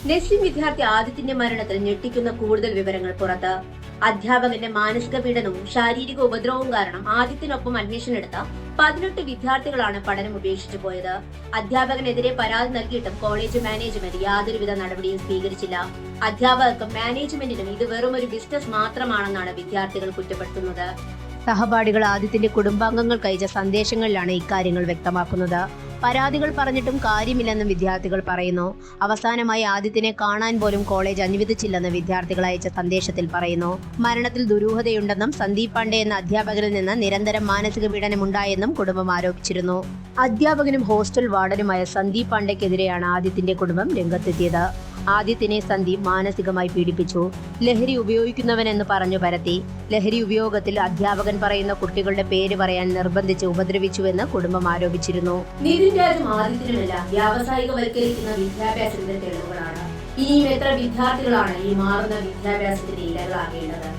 Nursing വിദ്യാർത്ഥി ആദിത്യന്റെ മരണത്തിൽ ഞെട്ടിക്കുന്ന കൂടുതൽ വിവരങ്ങൾ പുറത്ത്. അധ്യാപകന്റെ മാനസിക പീഡനവും ശാരീരിക ഉപദ്രവവും കാരണം ആദിത്യനൊപ്പം അഡ്മിഷൻ എടുത്ത 18 വിദ്യാർത്ഥികളാണ് പഠനം ഉപേക്ഷിച്ചു പോയത്. അധ്യാപകനെതിരെ പരാതി നൽകിയിട്ടും കോളേജ് മാനേജ്മെന്റ് യാതൊരുവിധ നടപടിയും സ്വീകരിച്ചില്ല. അധ്യാപകർക്കും മാനേജ്മെന്റിനും ഇത് വെറും ഒരു ബിസിനസ് മാത്രമാണെന്നാണ് വിദ്യാർത്ഥികൾ കുറ്റപ്പെടുത്തുന്നത്. സഹപാഠികൾ ആദിത്യന്റെ കുടുംബാംഗങ്ങൾക്ക് അയച്ച സന്ദേശങ്ങളിലാണ് ഇക്കാര്യങ്ങൾ വ്യക്തമാക്കുന്നത്. പരാതികൾ പറഞ്ഞിട്ടും കാര്യമില്ലെന്നും വിദ്യാർത്ഥികൾ പറയുന്നു. അവസാനമായി ആദിത്യനെ കാണാൻ പോലും കോളേജ് അനുവദിച്ചില്ലെന്ന് വിദ്യാർത്ഥികൾ അയച്ച സന്ദേശത്തിൽ പറയുന്നു. മരണത്തിൽ ദുരൂഹതയുണ്ടെന്നും സന്ദീപ് പാണ്ഡെ എന്ന അധ്യാപകരിൽ നിന്ന് നിരന്തരം മാനസിക പീഡനമുണ്ടായെന്നും കുടുംബം ആരോപിച്ചിരുന്നു. അധ്യാപകനും ഹോസ്റ്റൽ വാർഡനുമായ സന്ദീപ് പാണ്ഡെക്കെതിരെയാണ് ആദിത്യന്റെ കുടുംബം രംഗത്തെത്തിയത്. ആദിത്യനെ സന്ദീപ് മാനസികമായി പീഡിപ്പിച്ചു, ലഹരി ഉപയോഗിക്കുന്നവനെന്ന് പറഞ്ഞു പരത്തി. ലഹരി ഉപയോഗത്തിൽ അധ്യാപകൻ പറയുന്ന കുട്ടികളുടെ പേര് പറയാൻ നിർബന്ധിച്ച് ഉപദ്രവിച്ചുവെന്ന് കുടുംബം ആരോപിച്ചിരുന്നു. നിതിൻ രാജും ആദിത്യനുമെല്ലാം വ്യാവസായികവൽക്കരിക്കുന്ന വിദ്യാഭ്യാസത്തിന്റെ തെളിവുകളാണ്. ഇനിയും എത്ര വിദ്യാർത്ഥികളാണ് ഈ മാറുന്ന വിദ്യാഭ്യാസത്തിന്റെ ഇരകളാകേണ്ടത്?